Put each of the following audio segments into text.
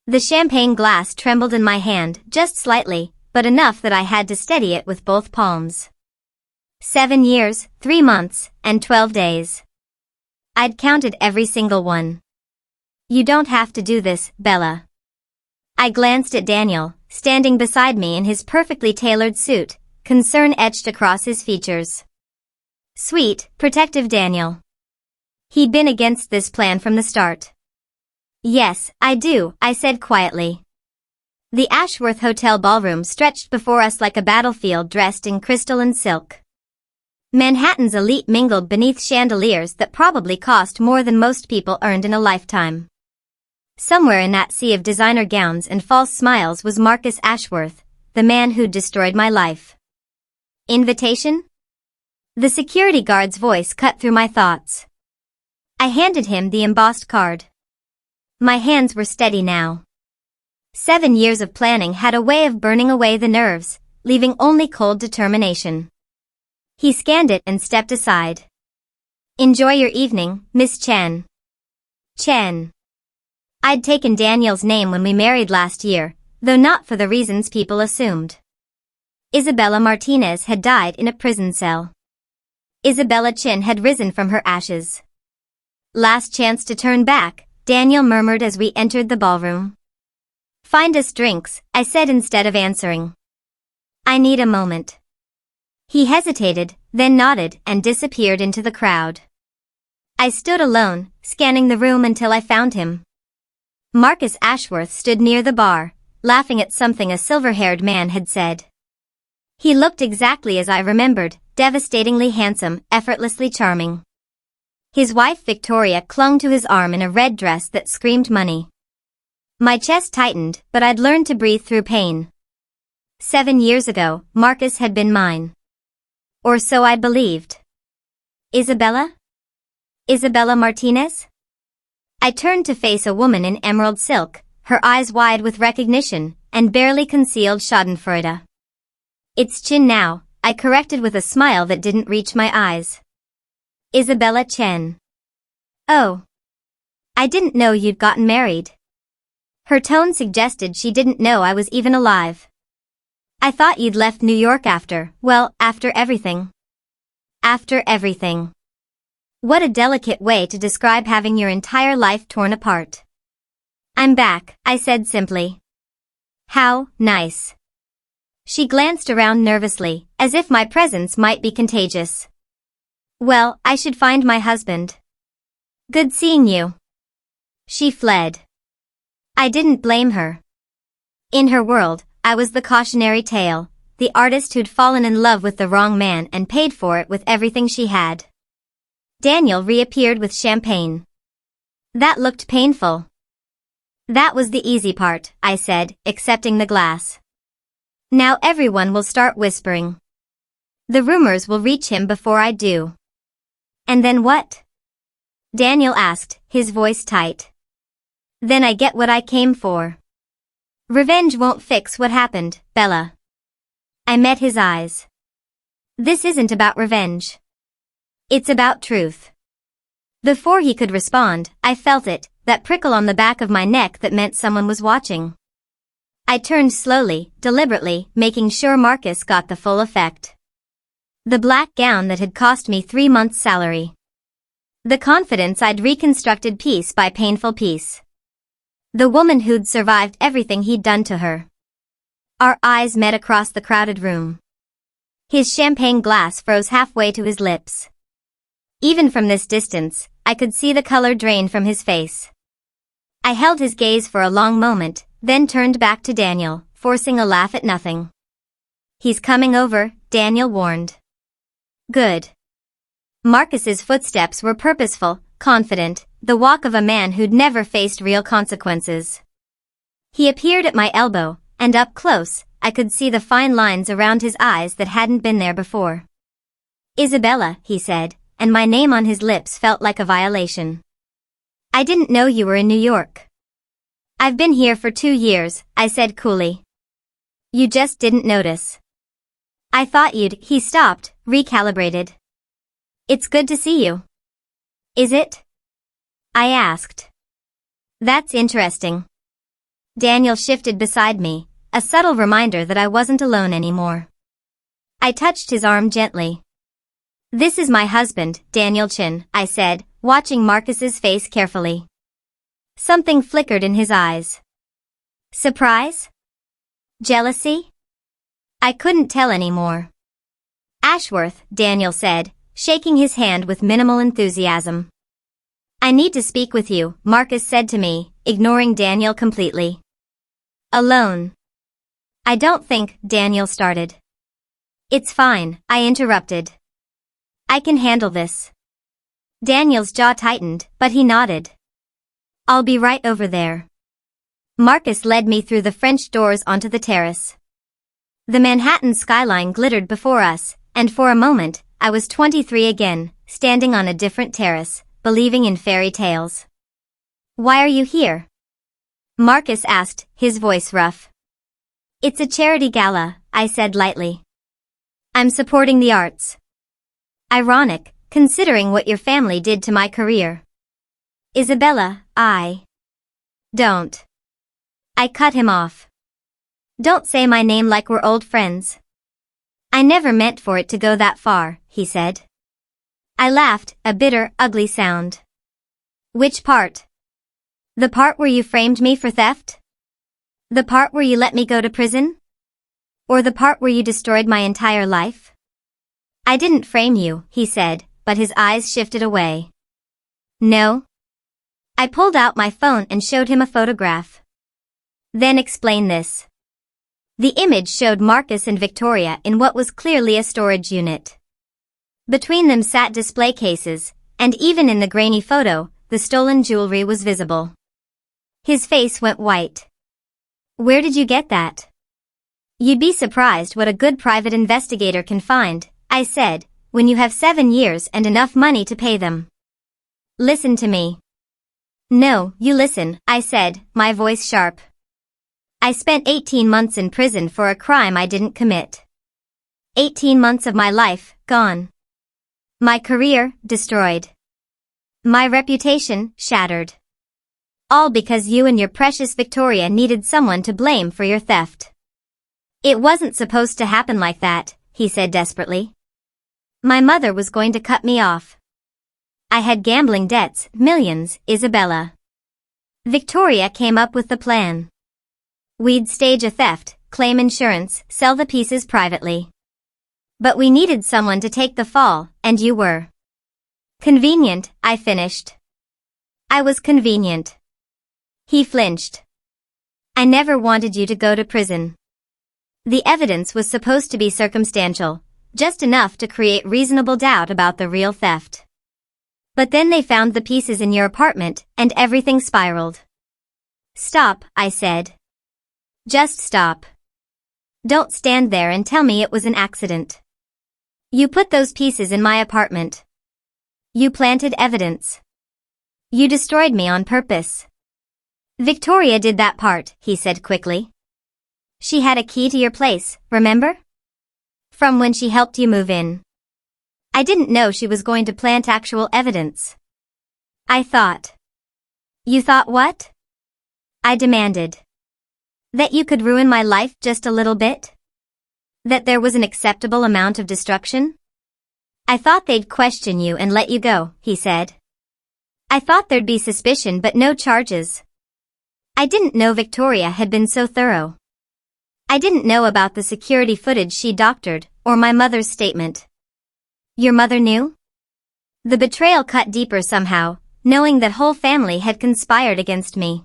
The champagne glass trembled in my hand, just slightly, but enough that I had to steady it with both palms. 7 years, 3 months, and 12 days. I'd counted every single one. You don't have to do this, Bella. I glanced at Daniel, standing beside me in his perfectly tailored suit, concern etched across his features. Sweet, protective Daniel. He'd been against this plan from the start. Yes, I do, I said quietly. The Ashworth Hotel ballroom stretched before us like a battlefield dressed in crystal and silk. Manhattan's elite mingled beneath chandeliers that probably cost more than most people earned in a lifetime. Somewhere in that sea of designer gowns and false smiles was Marcus Ashworth, the man who'd destroyed my life. Invitation? The security guard's voice cut through my thoughts. I handed him the embossed card. My hands were steady now. 7 years of planning had a way of burning away the nerves, leaving only cold determination. He scanned it and stepped aside. Enjoy your evening, Miss Chen. Chen. I'd taken Daniel's name when we married last year, though not for the reasons people assumed. Isabella Martinez had died in a prison cell. Isabella Chen had risen from her ashes. Last chance to turn back, Daniel murmured as we entered the ballroom. Find us drinks, I said instead of answering. I need a moment. He hesitated, then nodded and disappeared into the crowd. I stood alone, scanning the room until I found him. Marcus Ashworth stood near the bar, laughing at something a silver-haired man had said. He looked exactly as I remembered, devastatingly handsome, effortlessly charming. His wife Victoria clung to his arm in a red dress that screamed money. My chest tightened, but I'd learned to breathe through pain. 7 years ago, Marcus had been mine. Or so I believed. Isabella? Isabella Martinez? I turned to face a woman in emerald silk, her eyes wide with recognition, and barely concealed schadenfreude. It's Chen now, I corrected with a smile that didn't reach my eyes. Isabella Chen. Oh. I didn't know you'd gotten married. Her tone suggested she didn't know I was even alive. I thought you'd left New York after everything. After everything. What a delicate way to describe having your entire life torn apart. I'm back, I said simply. How nice. She glanced around nervously, as if my presence might be contagious. Well, I should find my husband. Good seeing you. She fled. I didn't blame her. In her world, I was the cautionary tale, the artist who'd fallen in love with the wrong man and paid for it with everything she had. Daniel reappeared with champagne. That looked painful. That was the easy part, I said, accepting the glass. Now everyone will start whispering. The rumors will reach him before I do. And then what? Daniel asked, his voice tight. Then I get what I came for. Revenge won't fix what happened, Bella. I met his eyes. This isn't about revenge. It's about truth. Before he could respond, I felt it, that prickle on the back of my neck that meant someone was watching. I turned slowly, deliberately, making sure Marcus got the full effect. The black gown that had cost me 3 months' salary. The confidence I'd reconstructed piece by painful piece. The woman who'd survived everything he'd done to her. Our eyes met across the crowded room. His champagne glass froze halfway to his lips. Even from this distance, I could see the color drain from his face. I held his gaze for a long moment, then turned back to Daniel, forcing a laugh at nothing. He's coming over, Daniel warned. Good. Marcus's footsteps were purposeful, confident, the walk of a man who'd never faced real consequences. He appeared at my elbow, and up close, I could see the fine lines around his eyes that hadn't been there before. Isabella, he said, and my name on his lips felt like a violation. I didn't know you were in New York. I've been here for 2 years, I said coolly. You just didn't notice. I thought you'd. He stopped, recalibrated. It's good to see you. Is it? I asked. That's interesting. Daniel shifted beside me, a subtle reminder that I wasn't alone anymore. I touched his arm gently. "This is my husband, Daniel Chin," I said, watching Marcus's face carefully. Something flickered in his eyes. Surprise? Jealousy? I couldn't tell anymore. "Ashworth," Daniel said, shaking his hand with minimal enthusiasm. "I need to speak with you," Marcus said to me, ignoring Daniel completely. "Alone." "I don't think," Daniel started. "It's fine," I interrupted. "I can handle this." Daniel's jaw tightened, but he nodded. "I'll be right over there." Marcus led me through the French doors onto the terrace. The Manhattan skyline glittered before us, and for a moment, I was 23 again, standing on a different terrace, believing in fairy tales. "Why are you here?" Marcus asked, his voice rough. "It's a charity gala," I said lightly. "I'm supporting the arts." "Ironic, considering what your family did to my career." "Isabella, Don't." I cut him off. "Don't say my name like we're old friends." "I never meant for it to go that far," he said. I laughed, a bitter, ugly sound. "Which part? The part where you framed me for theft? The part where you let me go to prison? Or the part where you destroyed my entire life?" "I didn't frame you," he said, but his eyes shifted away. "No?" I pulled out my phone and showed him a photograph. "Then explain this." The image showed Marcus and Victoria in what was clearly a storage unit. Between them sat display cases, and even in the grainy photo, the stolen jewelry was visible. His face went white. "Where did you get that?" "You'd be surprised what a good private investigator can find," I said, "when you have 7 years and enough money to pay them." "Listen to me." "No, you listen," I said, my voice sharp. "I spent 18 months in prison for a crime I didn't commit. 18 months of my life, gone. My career, destroyed. My reputation, shattered. All because you and your precious Victoria needed someone to blame for your theft." "It wasn't supposed to happen like that," he said desperately. "My mother was going to cut me off. I had gambling debts, millions, Isabella. Victoria came up with the plan. We'd stage a theft, claim insurance, sell the pieces privately. But we needed someone to take the fall, and you were. Convenient," I finished. "I was convenient." He flinched. "I never wanted you to go to prison. The evidence was supposed to be circumstantial, just enough to create reasonable doubt about the real theft. But then they found the pieces in your apartment, and everything spiraled." "Stop," I said. "Just stop. Don't stand there and tell me it was an accident. You put those pieces in my apartment. You planted evidence. You destroyed me on purpose." "Victoria did that part," he said quickly. "She had a key to your place, remember? From when she helped you move in. I didn't know she was going to plant actual evidence." I thought. "You thought what?" I demanded. "That you could ruin my life just a little bit? That there was an acceptable amount of destruction?" "I thought they'd question you and let you go," he said. "I thought there'd be suspicion but no charges. I didn't know Victoria had been so thorough. I didn't know about the security footage she doctored, or my mother's statement." "Your mother knew?" The betrayal cut deeper somehow, knowing that whole family had conspired against me.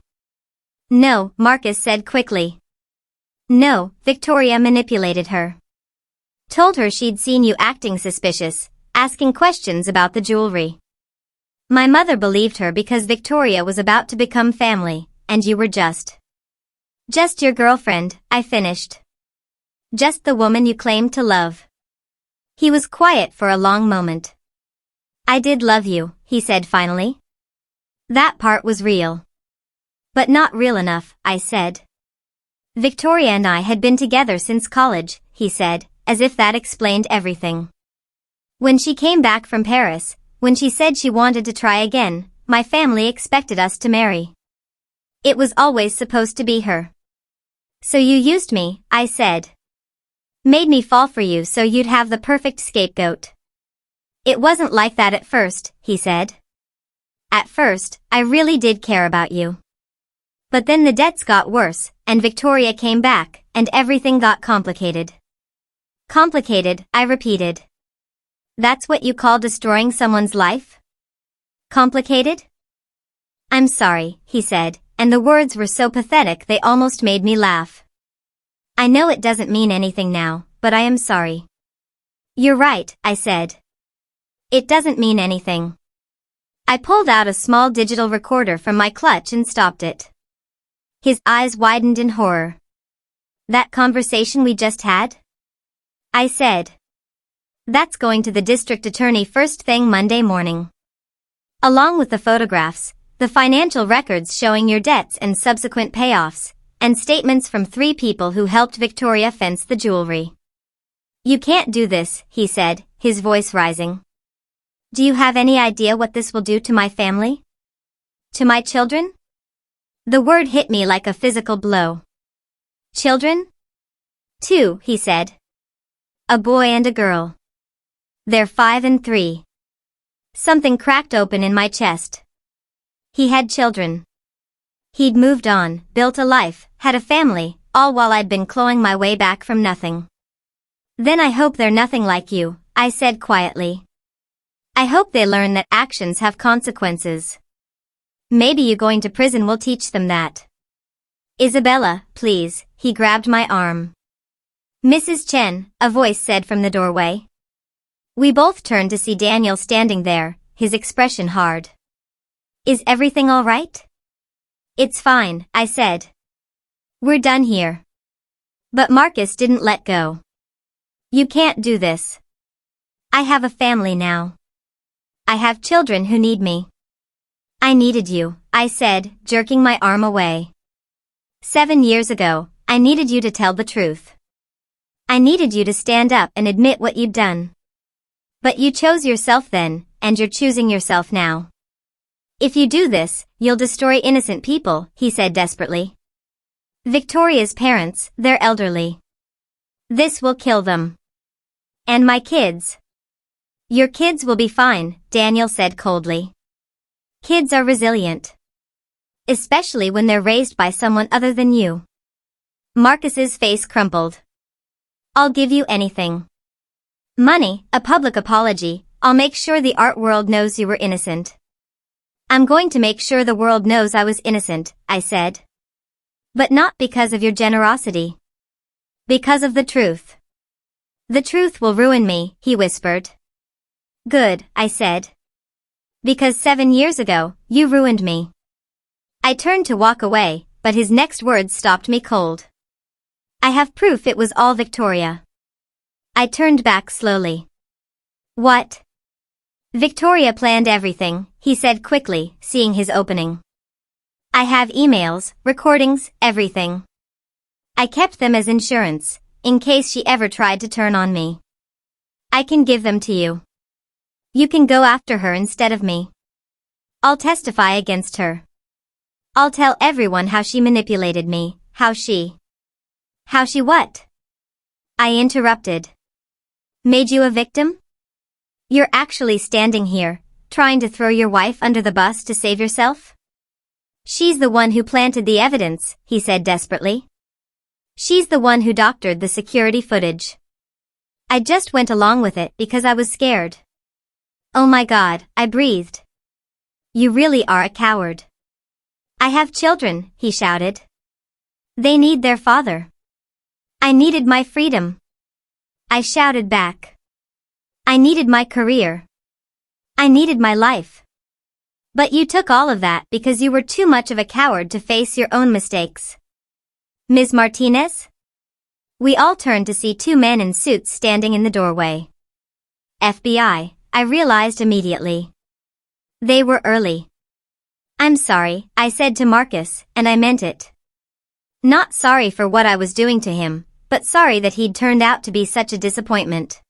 "No," Marcus said quickly. "No, Victoria manipulated her. Told her she'd seen you acting suspicious, asking questions about the jewelry. My mother believed her because Victoria was about to become family, and you were just your girlfriend," I finished. "Just the woman you claimed to love." He was quiet for a long moment. "I did love you," he said finally. "That part was real. But not real enough," I said. "Victoria and I had been together since college," he said, as if that explained everything. "When she came back from Paris, when she said she wanted to try again, my family expected us to marry. It was always supposed to be her. So you used me, I said. Made me fall for you so you'd have the perfect scapegoat. It wasn't like that at first, he said. At first, I really did care about you. But then the debts got worse, and Victoria came back, and everything got complicated. Complicated, I repeated. That's what you call destroying someone's life? Complicated? I'm sorry, he said, and the words were so pathetic they almost made me laugh. I know it doesn't mean anything now, but I am sorry. You're right, I said. It doesn't mean anything. I pulled out a small digital recorder from my clutch and stopped it. His eyes widened in horror. That conversation we just had? I said. That's going to the district attorney first thing Monday morning. Along with the photographs, the financial records showing your debts and subsequent payoffs, and statements from 3 people who helped Victoria fence the jewelry. You can't do this, he said, his voice rising. Do you have any idea what this will do to my family? To my children? The word hit me like a physical blow. Children? 2, he said. A boy and a girl. They're 5 and 3. Something cracked open in my chest. He had children. He'd moved on, built a life, had a family, all while I'd been clawing my way back from nothing. Then I hope they're nothing like you, I said quietly. I hope they learn that actions have consequences. Maybe you going to prison will teach them that. Isabella, please, he grabbed my arm. Mrs. Chen, a voice said from the doorway. We both turned to see Daniel standing there, his expression hard. Is everything all right? It's fine, I said. We're done here. But Marcus didn't let go. You can't do this. I have a family now. I have children who need me. I needed you, I said, jerking my arm away. 7 years ago, I needed you to tell the truth. I needed you to stand up and admit what you'd done. But you chose yourself then, and you're choosing yourself now. If you do this, you'll destroy innocent people, he said desperately. Victoria's parents, they're elderly. This will kill them. And my kids. Your kids will be fine, Daniel said coldly. Kids are resilient. Especially when they're raised by someone other than you. Marcus's face crumpled. I'll give you anything. Money, a public apology, I'll make sure the art world knows you were innocent. I'm going to make sure the world knows I was innocent, I said. But not because of your generosity. Because of the truth. The truth will ruin me, he whispered. Good, I said. Because 7 years ago, you ruined me. I turned to walk away, but his next words stopped me cold. I have proof it was all Victoria. I turned back slowly. What? Victoria planned everything, he said quickly, seeing his opening. I have emails, recordings, everything. I kept them as insurance, in case she ever tried to turn on me. I can give them to you. You can go after her instead of me. I'll testify against her. I'll tell everyone how she manipulated me, How she what? I interrupted. Made you a victim? You're actually standing here, trying to throw your wife under the bus to save yourself? She's the one who planted the evidence, he said desperately. She's the one who doctored the security footage. I just went along with it because I was scared. Oh my God, I breathed. You really are a coward. I have children, he shouted. They need their father. I needed my freedom. I shouted back. I needed my career. I needed my life. But you took all of that because you were too much of a coward to face your own mistakes. Ms. Martinez? We all turned to see 2 men in suits standing in the doorway. FBI, I realized immediately. They were early. I'm sorry, I said to Marcus, and I meant it. Not sorry for what I was doing to him, but sorry that he'd turned out to be such a disappointment.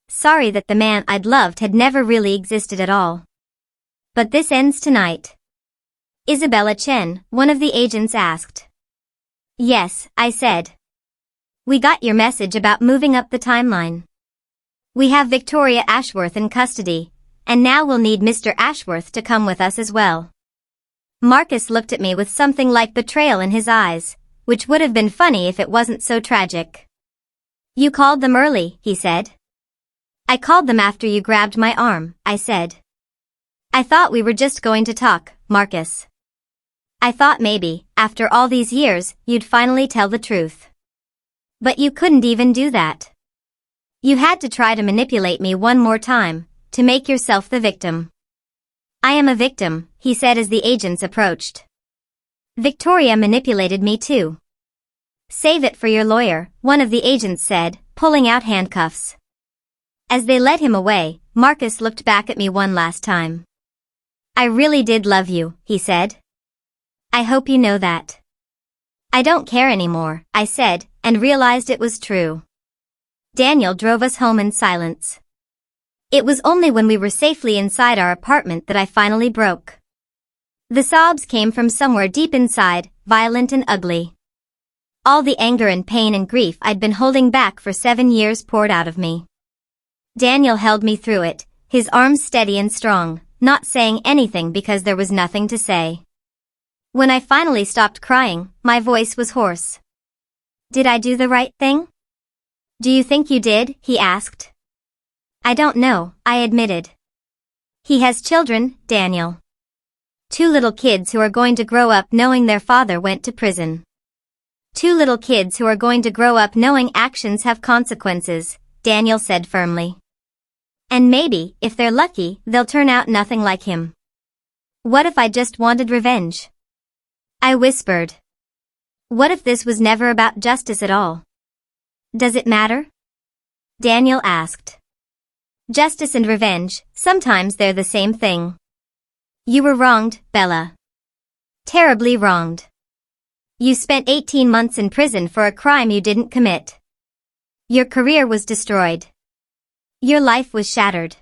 Sorry that the man I'd loved had never really existed at all. But this ends tonight. Isabella Chen, one of the agents asked. Yes, I said. We got your message about moving up the timeline. We have Victoria Ashworth in custody, and now we'll need Mr. Ashworth to come with us as well. Marcus looked at me with something like betrayal in his eyes, which would have been funny if it wasn't so tragic. You called them early, he said. I called them after you grabbed my arm, I said. I thought we were just going to talk, Marcus. I thought maybe, after all these years, you'd finally tell the truth. But you couldn't even do that. You had to try to manipulate me one more time, to make yourself the victim. I am a victim, he said as the agents approached. Victoria manipulated me too. Save it for your lawyer, one of the agents said, pulling out handcuffs. As they led him away, Marcus looked back at me one last time. I really did love you, he said. I hope you know that. I don't care anymore, I said, and realized it was true. Daniel drove us home in silence. It was only when we were safely inside our apartment that I finally broke. The sobs came from somewhere deep inside, violent and ugly. All the anger and pain and grief I'd been holding back for 7 years poured out of me. Daniel held me through it, his arms steady and strong, not saying anything because there was nothing to say. When I finally stopped crying, my voice was hoarse. Did I do the right thing? Do you think you did? He asked. I don't know, I admitted. He has children, Daniel. 2 little kids who are going to grow up knowing their father went to prison. 2 little kids who are going to grow up knowing actions have consequences, Daniel said firmly. And maybe, if they're lucky, they'll turn out nothing like him. What if I just wanted revenge? I whispered. What if this was never about justice at all? Does it matter? Daniel asked. Justice and revenge, sometimes they're the same thing. You were wronged, Bella. Terribly wronged. You spent 18 months in prison for a crime you didn't commit. Your career was destroyed. Your life was shattered.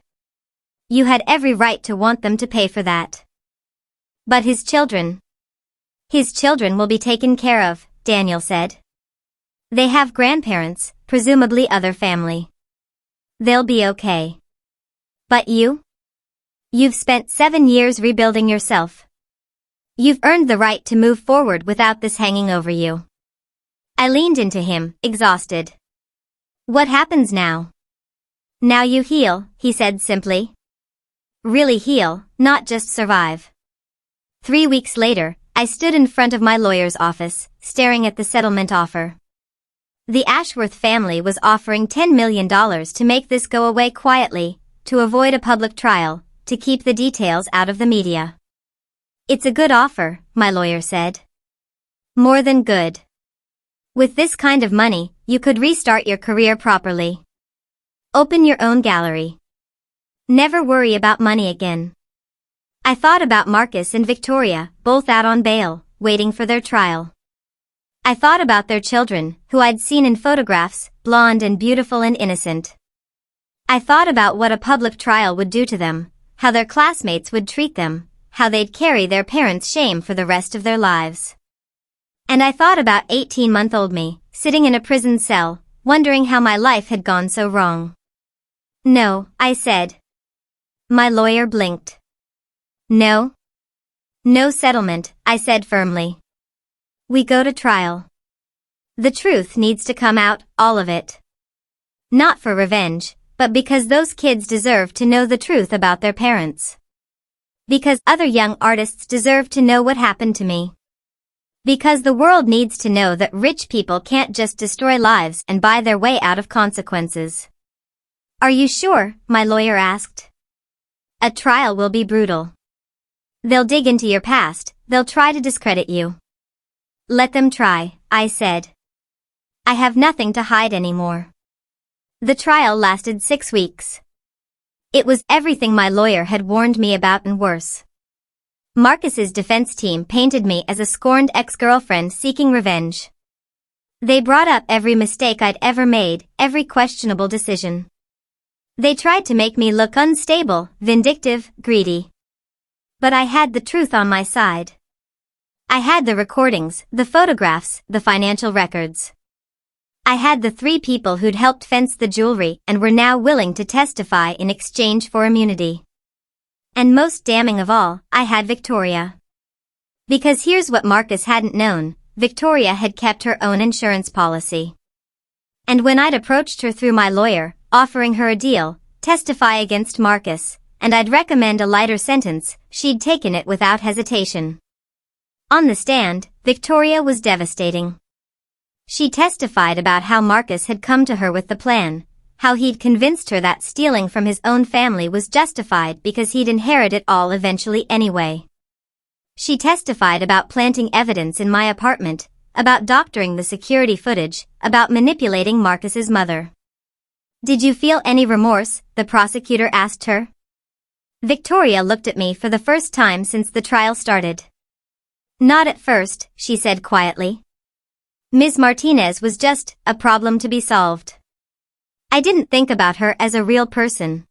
You had every right to want them to pay for that. But his children will be taken care of, Daniel said. They have grandparents, presumably other family. They'll be okay. But you? You've spent 7 years rebuilding yourself. You've earned the right to move forward without this hanging over you. I leaned into him, exhausted. What happens now? Now you heal, he said simply. Really heal, not just survive. 3 weeks later, I stood in front of my lawyer's office, staring at the settlement offer. The Ashworth family was offering $10 million to make this go away quietly, to avoid a public trial, to keep the details out of the media. It's a good offer, my lawyer said. More than good. With this kind of money, you could restart your career properly. Open your own gallery. Never worry about money again. I thought about Marcus and Victoria, both out on bail, waiting for their trial. I thought about their children, who I'd seen in photographs, blonde and beautiful and innocent. I thought about what a public trial would do to them, how their classmates would treat them, how they'd carry their parents' shame for the rest of their lives. And I thought about 18-month-old me, sitting in a prison cell, wondering how my life had gone so wrong. No, I said. My lawyer blinked. No. No settlement, I said firmly. We go to trial. The truth needs to come out, all of it. Not for revenge, but because those kids deserve to know the truth about their parents. Because other young artists deserve to know what happened to me. Because the world needs to know that rich people can't just destroy lives and buy their way out of consequences. Are you sure? My lawyer asked. A trial will be brutal. They'll dig into your past, they'll try to discredit you. Let them try, I said. I have nothing to hide anymore. The trial lasted 6 weeks. It was everything my lawyer had warned me about and worse. Marcus's defense team painted me as a scorned ex-girlfriend seeking revenge. They brought up every mistake I'd ever made, every questionable decision. They tried to make me look unstable, vindictive, greedy. But I had the truth on my side. I had the recordings, the photographs, the financial records. I had the 3 people who'd helped fence the jewelry and were now willing to testify in exchange for immunity. And most damning of all, I had Victoria. Because here's what Marcus hadn't known, Victoria had kept her own insurance policy. And when I'd approached her through my lawyer, offering her a deal, testify against Marcus, and I'd recommend a lighter sentence, she'd taken it without hesitation. On the stand, Victoria was devastating. She testified about how Marcus had come to her with the plan, how he'd convinced her that stealing from his own family was justified because he'd inherit it all eventually anyway. She testified about planting evidence in my apartment, about doctoring the security footage, about manipulating Marcus's mother. "Did you feel any remorse?" the prosecutor asked her. Victoria looked at me for the first time since the trial started. "Not at first," she said quietly. Ms. Martinez was just a problem to be solved. I didn't think about her as a real person.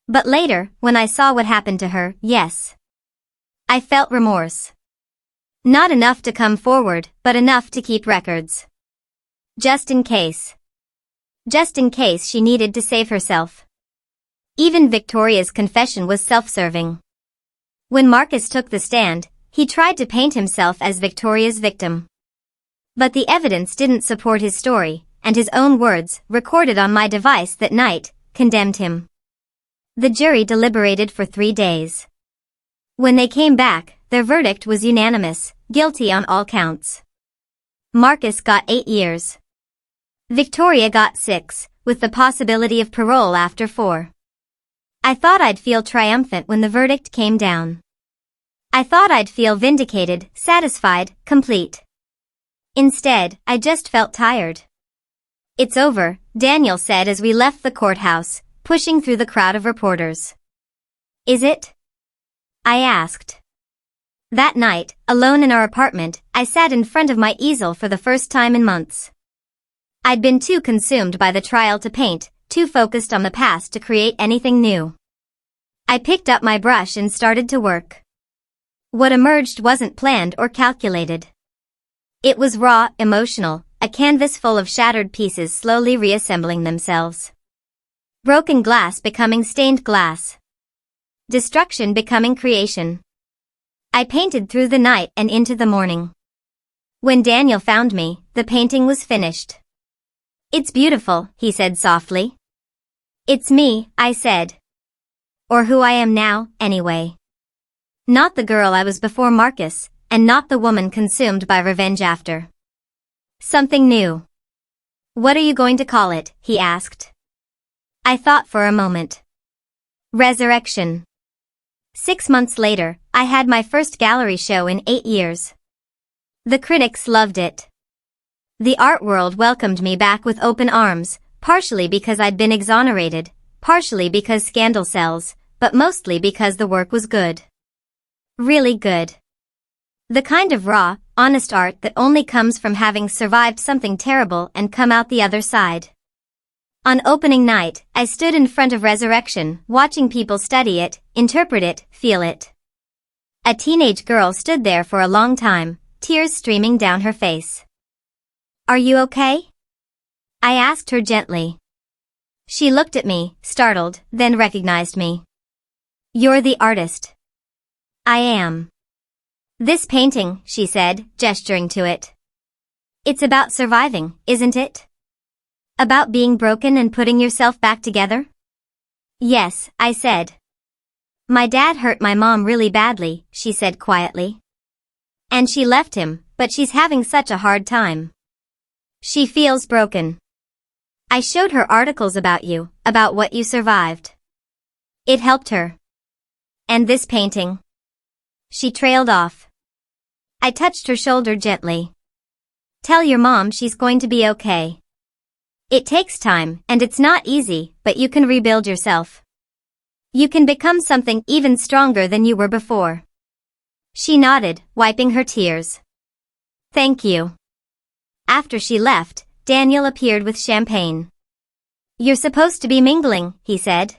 But later, when I saw what happened to her, yes. I felt remorse. Not enough to come forward, but enough to keep records. Just in case. Just in case she needed to save herself. Even Victoria's confession was self-serving. When Marcus took the stand, he tried to paint himself as Victoria's victim. But the evidence didn't support his story, and his own words, recorded on my device that night, condemned him. The jury deliberated for 3 days. When they came back, their verdict was unanimous, guilty on all counts. Marcus got 8 years. Victoria got 6, with the possibility of parole after 4. I thought I'd feel triumphant when the verdict came down. I thought I'd feel vindicated, satisfied, complete. Instead, I just felt tired. "It's over," Daniel said as we left the courthouse, pushing through the crowd of reporters. "Is it?" I asked. That night, alone in our apartment, I sat in front of my easel for the first time in months. I'd been too consumed by the trial to paint, too focused on the past to create anything new. I picked up my brush and started to work. What emerged wasn't planned or calculated. It was raw, emotional, a canvas full of shattered pieces slowly reassembling themselves. Broken glass becoming stained glass. Destruction becoming creation. I painted through the night and into the morning. When Daniel found me, the painting was finished. "It's beautiful," he said softly. "It's me," I said. Or who I am now, anyway. Not the girl I was before Marcus, and not the woman consumed by revenge after. Something new. "What are you going to call it?" he asked. I thought for a moment. Resurrection. 6 months later, I had my first gallery show in 8 years. The critics loved it. The art world welcomed me back with open arms, partially because I'd been exonerated, partially because scandal sells, but mostly because the work was good. Really good. The kind of raw, honest art that only comes from having survived something terrible and come out the other side. On opening night, I stood in front of Resurrection, watching people study it, interpret it, feel it. A teenage girl stood there for a long time, tears streaming down her face. "Are you okay?" I asked her gently. She looked at me, startled, then recognized me. "You're the artist." "I am." "This painting," she said, gesturing to it. "It's about surviving, isn't it? About being broken and putting yourself back together?" "Yes," I said. "My dad hurt my mom really badly," she said quietly. "And she left him, but she's having such a hard time. She feels broken. I showed her articles about you, about what you survived. It helped her. And this painting." She trailed off. I touched her shoulder gently. "Tell your mom she's going to be okay. It takes time, and it's not easy, but you can rebuild yourself. You can become something even stronger than you were before." She nodded, wiping her tears. "Thank you." After she left, Daniel appeared with champagne. "You're supposed to be mingling," he said.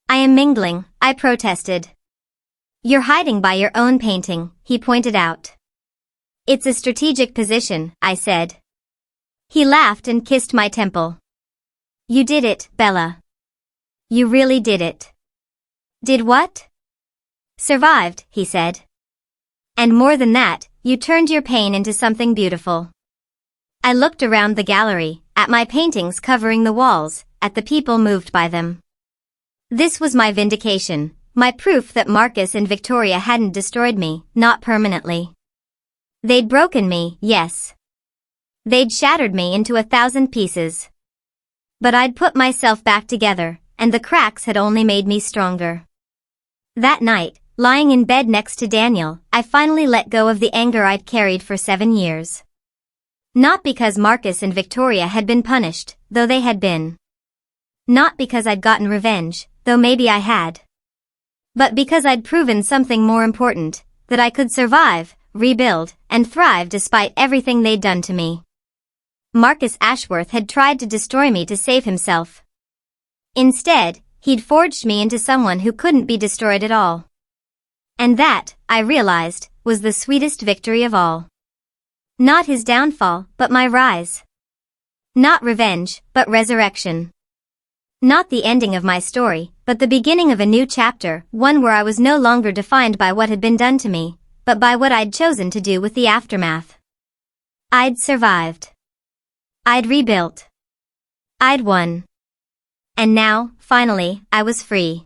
"I am mingling," I protested. "You're hiding by your own painting," he pointed out. It's a strategic position, I said. He laughed and kissed my temple. You did it, Bella. You really did it. Did what? Survived, he said. And more than that, you turned your pain into something beautiful. I looked around the gallery, at my paintings covering the walls, at the people moved by them. This was my vindication, my proof that Marcus and Victoria hadn't destroyed me, not permanently. They'd broken me, yes. They'd shattered me into 1,000 pieces. But I'd put myself back together, and the cracks had only made me stronger. That night, lying in bed next to Daniel, I finally let go of the anger I'd carried for 7 years. Not because Marcus and Victoria had been punished, though they had been. Not because I'd gotten revenge, though maybe I had. But because I'd proven something more important, that I could survive, rebuild, and thrive despite everything they'd done to me. Marcus Ashworth had tried to destroy me to save himself. Instead, he'd forged me into someone who couldn't be destroyed at all. And that, I realized, was the sweetest victory of all. Not his downfall, but my rise. Not revenge, but resurrection. Not the ending of my story, but the beginning of a new chapter, one where I was no longer defined by what had been done to me, but by what I'd chosen to do with the aftermath. I'd survived. I'd rebuilt. I'd won. And now, finally, I was free.